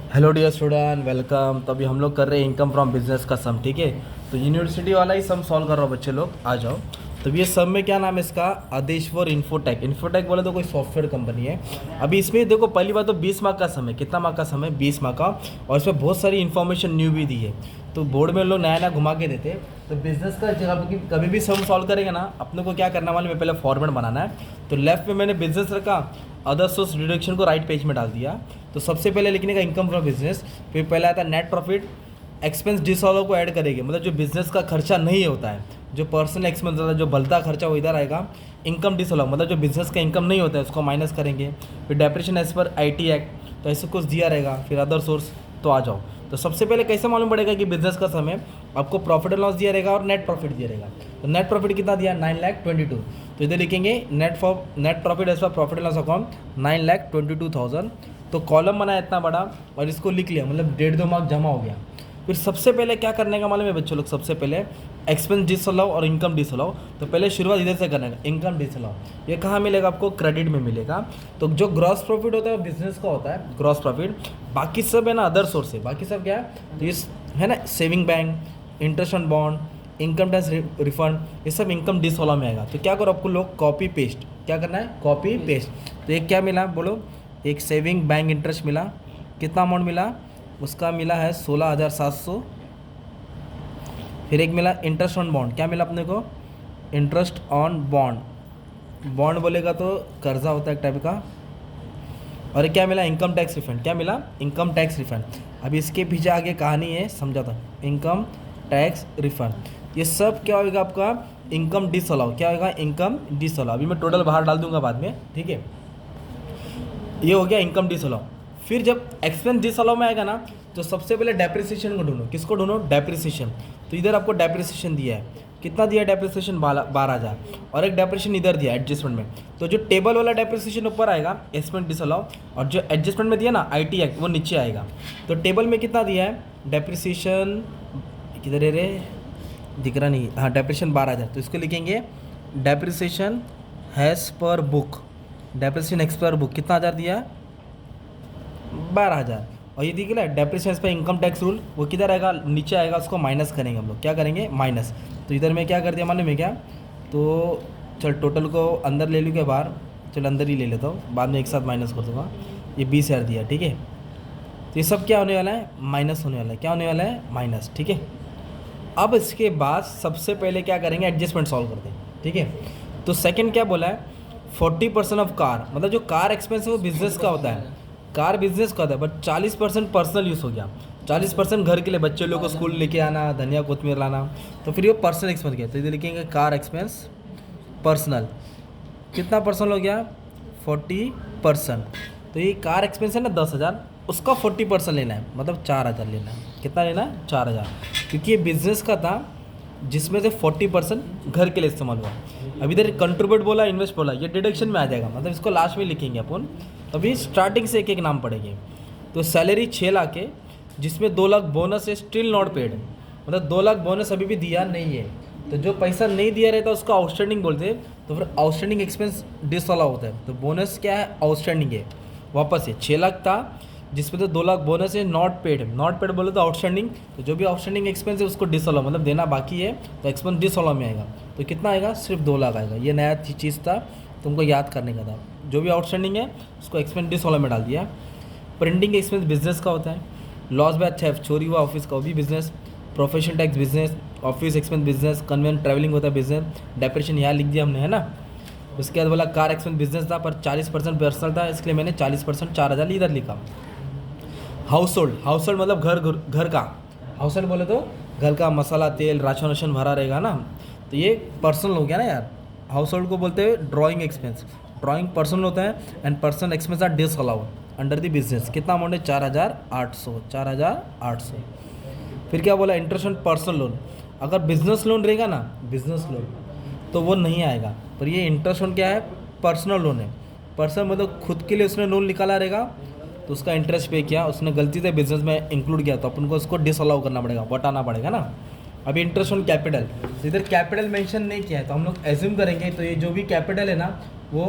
Hello dear student, welcome. तो अभी हम लोग कर रहे हैं इनकम फ्रॉम बिजनेस का सम, ठीक है। तो यूनिवर्सिटी वाला ही सम सॉल्व कर रहा हूँ, बच्चे लोग आ जाओ। तो ये सम में क्या नाम है इसका, आदेश्वर इन्फोटेक। इन्फोटेक बोले तो कोई सॉफ्टवेयर कंपनी है। अभी इसमें देखो, पहली बात तो 20 मार्क का सम है। कितना मार्क का सम है? 20 मार्क का। और इसमें बहुत सारी इन्फॉर्मेशन न्यू भी दी है। तो बोर्ड में लोग नया नया घुमा के देते हैं। तो बिजनेस का जब कभी भी सम सॉल्व करेंगे ना, अपने को क्या करना वाले में पहले फॉर्मेट बनाना है। तो लेफ्ट में मैंने बिजनेस रखा, अदर सोर्स डिडक्शन को राइट पेज में डाल दिया। तो सबसे पहले लिखने का इनकम फ्रॉम बिजनेस, फिर पहले आता है नेट प्रॉफिट, एक्सपेंस डिसऑल्व को ऐड करेंगे, मतलब जो बिजनेस का खर्चा नहीं होता है, जो पर्सनल एक्सपेंस होता है, जो बलता खर्चा वो इधर आएगा। इनकम डिसऑल्व मतलब जो बिजनेस का इनकम नहीं होता है उसको माइनस करेंगे। फिर depreciation as per IT act, तो ऐसे कुछ दिया रहेगा। फिर अदर सोर्स। तो आ जाओ। तो सबसे पहले कैसे मालूम पड़ेगा कि बिजनेस का समय, आपको प्रॉफिट एंड लॉस दिया रहेगा और नेट प्रॉफिट दिया रहेगा। तो नेट प्रॉफिट कितना दिया? 9,22,000। तो इधर लिखेंगे net profit as per profit and loss account 9,22,000। तो कॉलम बनाया इतना बड़ा और इसको लिख लिया, मतलब 1.5-2 मार्क जमा हो गया। फिर सबसे पहले क्या करने का मालूम है बच्चों लोग? सबसे पहले एक्सपेंस डिसअलाउ और इनकम डिसअलाउ। तो पहले शुरुआत इधर से करने का, इनकम डिसअलाउ। ये कहाँ मिलेगा आपको? क्रेडिट में मिलेगा। तो जो ग्रॉस प्रॉफिट होता है वो बिजनेस का होता है, ग्रॉस प्रॉफिट। बाकी सब है ना अदर सोर्स है। बाकी सब क्या है? तो इस है ना, saving bank, interest on bond, income tax refund, ये सब इनकम डिसअलाउ में आएगा। तो क्या करो आपको लोग, कॉपी पेस्ट। क्या करना है? Copy paste. तो एक क्या मिला बोलो? एक सेविंग बैंक इंटरेस्ट मिला। कितना अमाउंट मिला? उसका मिला है 16,700। फिर एक मिला इंटरेस्ट ऑन बॉन्ड। क्या मिला अपने को? Interest on bond. बॉन्ड बोलेगा तो कर्जा होता है एक टाइप का। और एक क्या मिला? Income tax refund. क्या मिला? Income tax refund. अब इसके पीछे आगे कहानी है, समझाता हूँ। इनकम टैक्स रिफंड, ये सब क्या होगा आपका? Income disallow. क्या होगा? Income disallow. अभी मैं टोटल बाहर डाल दूंगा बाद में, ठीक है। ये हो गया इनकम डिसअलाउ। फिर जब एक्सपेंस डिसअलाउ में आएगा ना, तो सबसे पहले डेप्रिसिएशन को ढूंढो। किसको ढूंढो? डेप्रिसिएशन। तो इधर आपको डेप्रिसिएशन दिया है। कितना दिया है डेप्रिसिएशन? 12,000। और एक डेप्रिसिएशन इधर दिया है एडजस्टमेंट में। तो जो टेबल वाला डेप्रिसिएशन ऊपर आएगा, एक्सपेंस डिसअलाउ, और जो एडजस्टमेंट में दिया ना आईटी एक्ट, वो नीचे आएगा। तो टेबल में कितना दिया है डेप्रिसिएशन? किधर है रे, दिख रहा नहीं। हाँ, डेप्रिसिएशन 12,000। तो इसको लिखेंगे डेप्रिसिएशन हैज़ पर बुक। डेप्रिसिएशन एक्स पर बुक कितना हज़ार दिया? 12,000। और ये दिख रहा है डेप्रिसिएशन पे इनकम टैक्स रूल, वो किधर आएगा? नीचे आएगा। उसको माइनस करेंगे हम लोग। क्या करेंगे? माइनस। तो इधर में क्या कर दिया मालूम है क्या? तो चल टोटल को अंदर ले लूँ क्या बाहर? चल अंदर ही ले लेता हूँ, बाद में एक साथ माइनस कर दूँगा। ये 20,000 दिया, ठीक है। तो ये सब क्या होने वाला है? माइनस होने वाला है। क्या होने वाला है? माइनस, ठीक है। अब इसके बाद सबसे पहले क्या करेंगे? एडजस्टमेंट सॉल्व करते हैं, ठीक है। तो सेकंड क्या बोला है? 40% ऑफ कार, मतलब जो कार एक्सपेंस है वो बिजनेस का होता है, कार बिजनेस का होता है, बट 40% पर्सनल यूज़ हो गया। 40% घर के लिए, बच्चे लोग को स्कूल लेके आना, धनिया कोतमीर लाना। तो फिर ये पर्सनल एक्सपेंस गया। तो इधर लिखेंगे कार एक्सपेंस पर्सनल। कितना पर्सनल हो गया? 40%। तो ये कार एक्सपेंस है ना 10,000, उसका 40% लेना है, मतलब 4,000 लेना है। कितना लेना है? 4,000। क्योंकि ये बिजनेस का था, जिसमें से 40% घर के लिए इस्तेमाल हुआ। अभी इधर कंट्रीब्यूट बोला, इन्वेस्ट बोला, ये डिडक्शन में आ जाएगा, मतलब इसको लास्ट में लिखेंगे अपन। अभी स्टार्टिंग से एक एक नाम पड़ेंगे। तो सैलरी 6 लाख है, जिसमें 2 लाख बोनस है, स्टिल नॉट पेड, मतलब 2 लाख बोनस अभी भी दिया नहीं है। तो जो पैसा नहीं दिया रहता उसको आउटस्टैंडिंग बोलते हैं। तो फिर आउटस्टैंडिंग एक्सपेंस डिसअलाउ होता है। तो बोनस क्या है? आउटस्टैंडिंग है। वापस है 6 लाख था, जिसमें तो 2 लाख बोनस है, नॉट पेड। नॉट पेड बोले तो आउटस्टैंडिंग। तो जो भी आउटस्टैंडिंग एक्सपेंस है उसको डिसअलाउ, मतलब देना बाकी है, तो एक्सपेंस डिसअलाउ में आएगा। तो कितना आएगा? सिर्फ 2 लाख आएगा। ये नया चीज़ था, तुमको याद करने का था। जो भी आउटस्टैंडिंग है उसको एक्सपेंस डिसअलाउ में डाल दिया। प्रिंटिंग एक्सपेंस बिजनेस का होता है। लॉस बाय थेफ्ट, चोरी हुआ ऑफिस का, वो भी business. Profession tax business. Office expense business. Convent travelling होता है बिजनेस। डेप्रेशन यहाँ लिख दिया हमने, है ना। उसके बाद बोला कार एक्सपेंस बिजनेस था, पर 40% पर्सनल था, इसलिए मैंने 40% 4,000 इधर लिखा। हाउस होल्ड, हाउस होल्ड मतलब घर का। हाउस होल्ड बोले तो घर का मसाला, तेल, राशन वाशन भरा रहेगा ना। तो ये पर्सनल हो गया ना यार। हाउस होल्ड को बोलते हैं ड्राइंग एक्सपेंस। ड्राइंग पर्सनल होता है, and personal expense are disallowed under the business. कितना अमाउंट है? 4,800। 4,800। फिर क्या बोला? Interest on personal loan. अगर बिजनेस लोन रहेगा ना, बिजनेस लोन, तो वो नहीं आएगा। पर ये इंटरेस्ट ऑन क्या है? पर्सनल लोन है। पर्सनल मतलब खुद के लिए उसने लोन निकाला रहेगा, तो उसका इंटरेस्ट पे किया, उसने गलती से बिजनेस में इंक्लूड किया, तो अपन को उसको डिसअलाउ करना पड़ेगा, बताना पड़ेगा ना। अभी इंटरेस्ट ऑन कैपिटल, इधर कैपिटल मेंशन नहीं किया है, तो हम लोग एज्यूम करेंगे। तो ये जो भी कैपिटल है ना, वो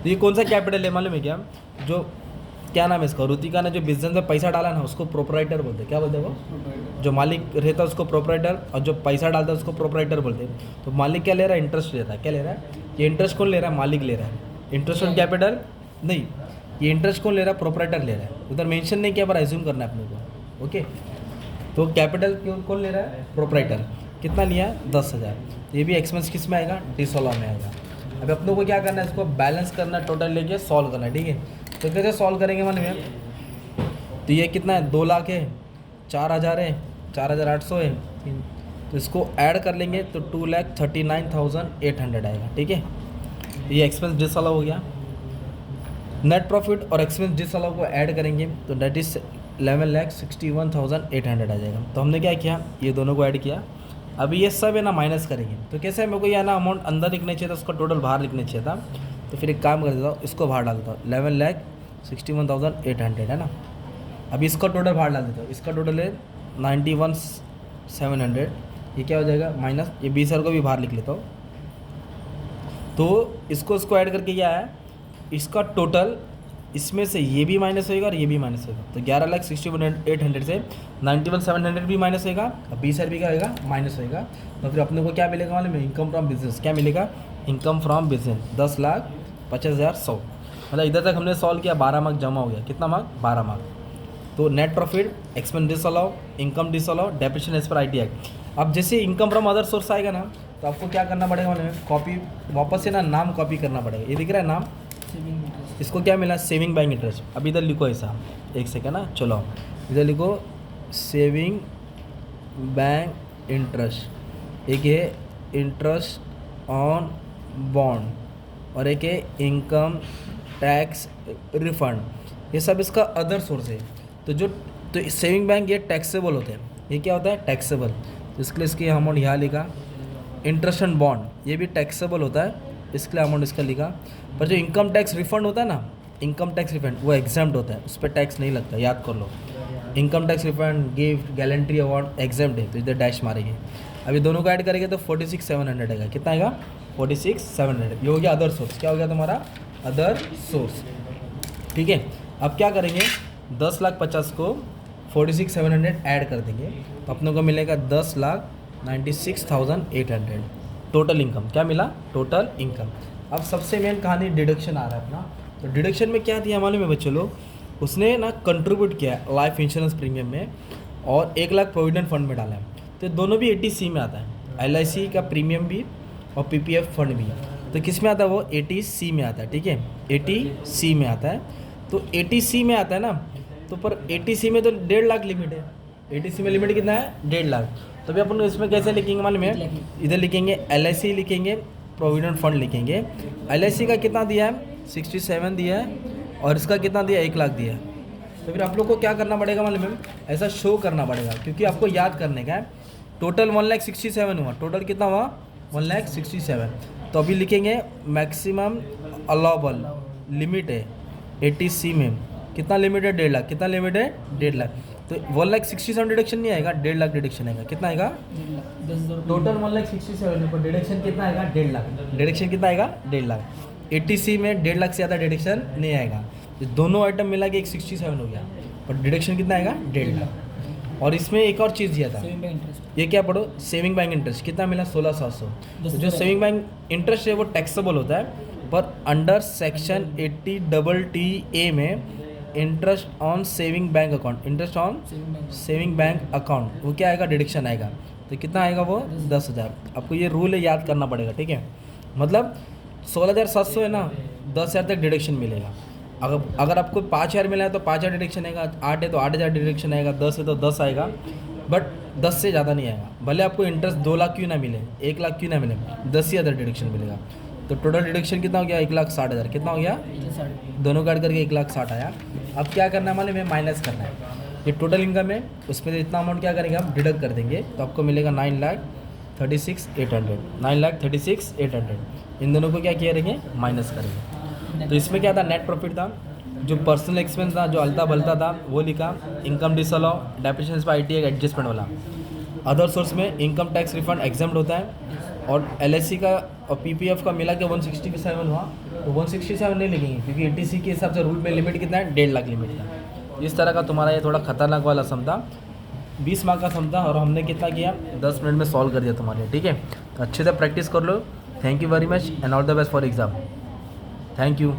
तो ये कौन सा कैपिटल है मालूम है क्या? जो क्या नाम है इसका, रुतिका ने जो बिजनेस में पैसा डाला ना उसको प्रोपराइटर बोलते हैं। क्या बोलते हैं वो, जो मालिक रहता है उसको प्रोपराइटर, और जो पैसा डालता है उसको प्रोपराइटर बोलते हैं। तो मालिक क्या ले रहा है, इंटरेस्ट लेता है। क्या ले रहा है, ये इंटरेस्ट कौन ले रहा है, मालिक ले रहा है। इंटरेस्ट ऑन कैपिटल नहीं, ये इंटरेस्ट कौन ले रहा है, प्रोपराइटर ले रहा है। उधर मेंशन नहीं किया पर एज्यूम करना है अपने को। ओके, तो कैपिटल कौन ले रहा है, प्रोपराइटर। कितना लिया, 10,000। ये भी एक्सपेंस किस में आएगा, D16 में आएगा। अभी अपनों को क्या करना है, इसको बैलेंस करना, टोटल लेके सॉल्व करना है। ठीक है, तो कैसे सॉल्व करेंगे मान में, तो ये कितना है, 2 लाख है, 4,000 है, 4,800 है, तो इसको ऐड कर लेंगे तो 2,39,800 आएगा। ठीक है, ये एक्सपेंस डिसअलाउ हो गया। नेट प्रॉफिट और एक्सपेंस डिसअलाउ को ऐड करेंगे तो डेट इज 11,61,800 आ जाएगा। तो हमने क्या किया, ये दोनों को ऐड किया। अभी ये सब है ना माइनस करेंगे, तो कैसे है, मेरे को ये ना अमाउंट अंदर लिखना चाहिए था, उसका टोटल बाहर लिखना चाहिए था। तो फिर एक काम कर देता हूँ, इसको बाहर डाल देता हूँ, 11,61,800 है ना। अभी इसका टोटल बाहर डाल देता हूँ, इसका टोटल है 91,700। ये क्या हो जाएगा, माइनस ये 20,000 को भी बाहर लिख लेता हूँ। तो इसको ऐड करके क्या है, इसका टोटल, इसमें से ये भी माइनस होएगा और ये भी माइनस होएगा। तो 11,61,800 से 91,700 भी माइनस होएगा और 20,000 भी क्या होएगा, माइनस होएगा। तो फिर अपने को क्या मिलेगा मालूम है, इनकम फ्रॉम बिजनेस। क्या मिलेगा, इनकम फ्रॉम बिजनेस 10,50,100। मतलब इधर तक हमने सॉल्व किया, 12 मार्क जमा हो गया। कितना मार्क, 12 मार्क। तो net profit, expense disallow, income disallow, depreciation as per IT act. अब जैसे इनकम फ्रॉम अदर सोर्स आएगा ना, तो आपको क्या करना पड़ेगा मालूम है, कॉपी वापस से ना नाम कॉपी करना पड़ेगा। ये दिख रहा है नाम, इसको क्या मिला, सेविंग बैंक इंटरेस्ट। अब इधर लिखो ऐसा, एक सेकेंड ना, चलो इधर लिखो सेविंग बैंक इंटरेस्ट। एक है इंटरेस्ट ऑन बॉन्ड और एक है इनकम टैक्स रिफंड। ये सब इसका अदर सोर्स है। तो सेविंग बैंक ये टैक्सेबल होते हैं। ये क्या होता है, टैक्सेबल। तो इसके लिए इसकी अमाउंट यहाँ लिखा। इंटरेस्ट ऑन बॉन्ड ये भी टैक्सेबल होता है, इसके लिए अमाउंट इसका लिखा। पर जो इनकम टैक्स रिफंड होता है ना, इनकम टैक्स रिफंड वो एग्जाम्प्ट होता है, उस पर टैक्स नहीं लगता, याद कर लो। Income tax refund, gift, gallantry award exempt है, तो इधर डैश मारेंगे। अभी दोनों को ऐड करेंगे तो 46,700 आएगा। कितना आएगा, 46,700। ये हो गया अदर सोर्स। क्या हो गया तुम्हारा, अदर सोर्स। ठीक है, अब क्या करेंगे, 10,50,000 को 46,700 ऐड कर देंगे तो अपने को मिलेगा 10,96,800 टोटल इनकम। क्या मिला, टोटल इनकम। अब सबसे मेन कहानी डिडक्शन आ रहा है अपना। तो डिडक्शन में क्या दिया मालूम है बच्चों लोग, उसने ना कंट्रीब्यूट किया है लाइफ इंश्योरेंस प्रीमियम में और 1 लाख प्रोविडेंट फंड में डाला है। तो दोनों भी 80C में आता है, LIC का प्रीमियम भी और PPF फंड भी। तो किस में आता है वो, 80C में आता है। ठीक है, 80C में आता है। तो 80C में आता है ना, तो पर 80C में तो 1.5 लाख लिमिट है। 80C में लिमिट कितना है, 1.5 लाख। तो अभी अपन इसमें कैसे लिखेंगे मालूम है, इधर लिखेंगे LIC लिखेंगे, प्रोविडेंट फंड लिखेंगे। LIC का कितना दिया है, 67 दिया है और इसका कितना दिया, 1 लाख दिया है। तो फिर आप लोग को क्या करना पड़ेगा मालूम है, ऐसा शो करना पड़ेगा, क्योंकि आपको याद करने का है। टोटल 1,67,000 हुआ, टोटल कितना हुआ, 1,67,000। तो अभी लिखेंगे मैक्सिमम अलाउबल लिमिट है 80C में, कितना लिमिट है, 1.5 लाख। कितना लिमिट है, 1.5 लाख। तो 1,67,000 डिडक्शन नहीं आएगा, 1.5 लाख डिडक्शन आएगा। कितना आएगा, टोटल 1,67,000 पर डिडक्शन कितना आएगा, 1.5 लाख। डिडक्शन कितना आएगा, 1.5 लाख। 80C में 1.5 लाख से ज़्यादा डिडक्शन नहीं आएगा। तो दोनों आइटम मिला के 167 हो गया, पर डिडक्शन कितना आएगा, 1.5 लाख। और इसमें एक और चीज़ दिया था, ये क्या पढ़ो, सेविंग बैंक इंटरेस्ट कितना मिला, 16,700। तो जो सेविंग बैंक इंटरेस्ट है वो टैक्सेबल होता है, पर अंडर सेक्शन 80TTA में interest on saving bank account, interest on saving bank account वो क्या आएगा, डिडक्शन आएगा। तो कितना आएगा वो, 10,000। आपको ये रूल है, याद करना पड़ेगा। ठीक है, मतलब 16,700 है ना, 10,000 तक डिडक्शन मिलेगा। अगर आपको 5,000 मिला है तो 5,000 डिडक्शन आएगा, 8 है तो 8,000 डिडक्शन आएगा, 10 है तो 10 आएगा, बट 10 से ज़्यादा नहीं आएगा। भले आपको इंटरेस्ट 2 लाख क्यों ना मिले, 1 लाख क्यों ना मिले, 10,000 डिडक्शन मिलेगा। तो टोटल डिडक्शन कितना हो गया, 1,60,000। कितना हो गया, दोनों काट करके 1,60,000 आया। अब क्या करना है मालूम है, माइनस करना है। ये टोटल इनकम है, उसमें से इतना अमाउंट क्या करेंगे हम, डिडक्ट कर देंगे, तो आपको मिलेगा 9,36,800। 9,36,800 इन दोनों को क्या किया रहेंगे, माइनस करेंगे। तो इसमें क्या था, नेट प्रॉफिट था, जो पर्सनल एक्सपेंस था, जो अलता बलता था वो लिखा, income disallow, depreciation by IT adjustment वाला। अदर सोर्स में इनकम टैक्स रिफंड एग्जाम्प्ट होता है, और LSC का और PPF का मिला के 167 हुआ, तो 167 नहीं लिखेंगे क्योंकि ATC के हिसाब से रूल में लिमिट कितना है, 1.5 लाख लिमिट था। इस तरह का तुम्हारा ये थोड़ा खतरनाक वाला सम था, 20 मार्क का सम था और हमने कितना किया, 10 मिनट में सॉल्व कर दिया तुम्हारे। ठीक है, तो अच्छे से प्रैक्टिस कर लो। Thank you very much and all the best for exam. Thank you.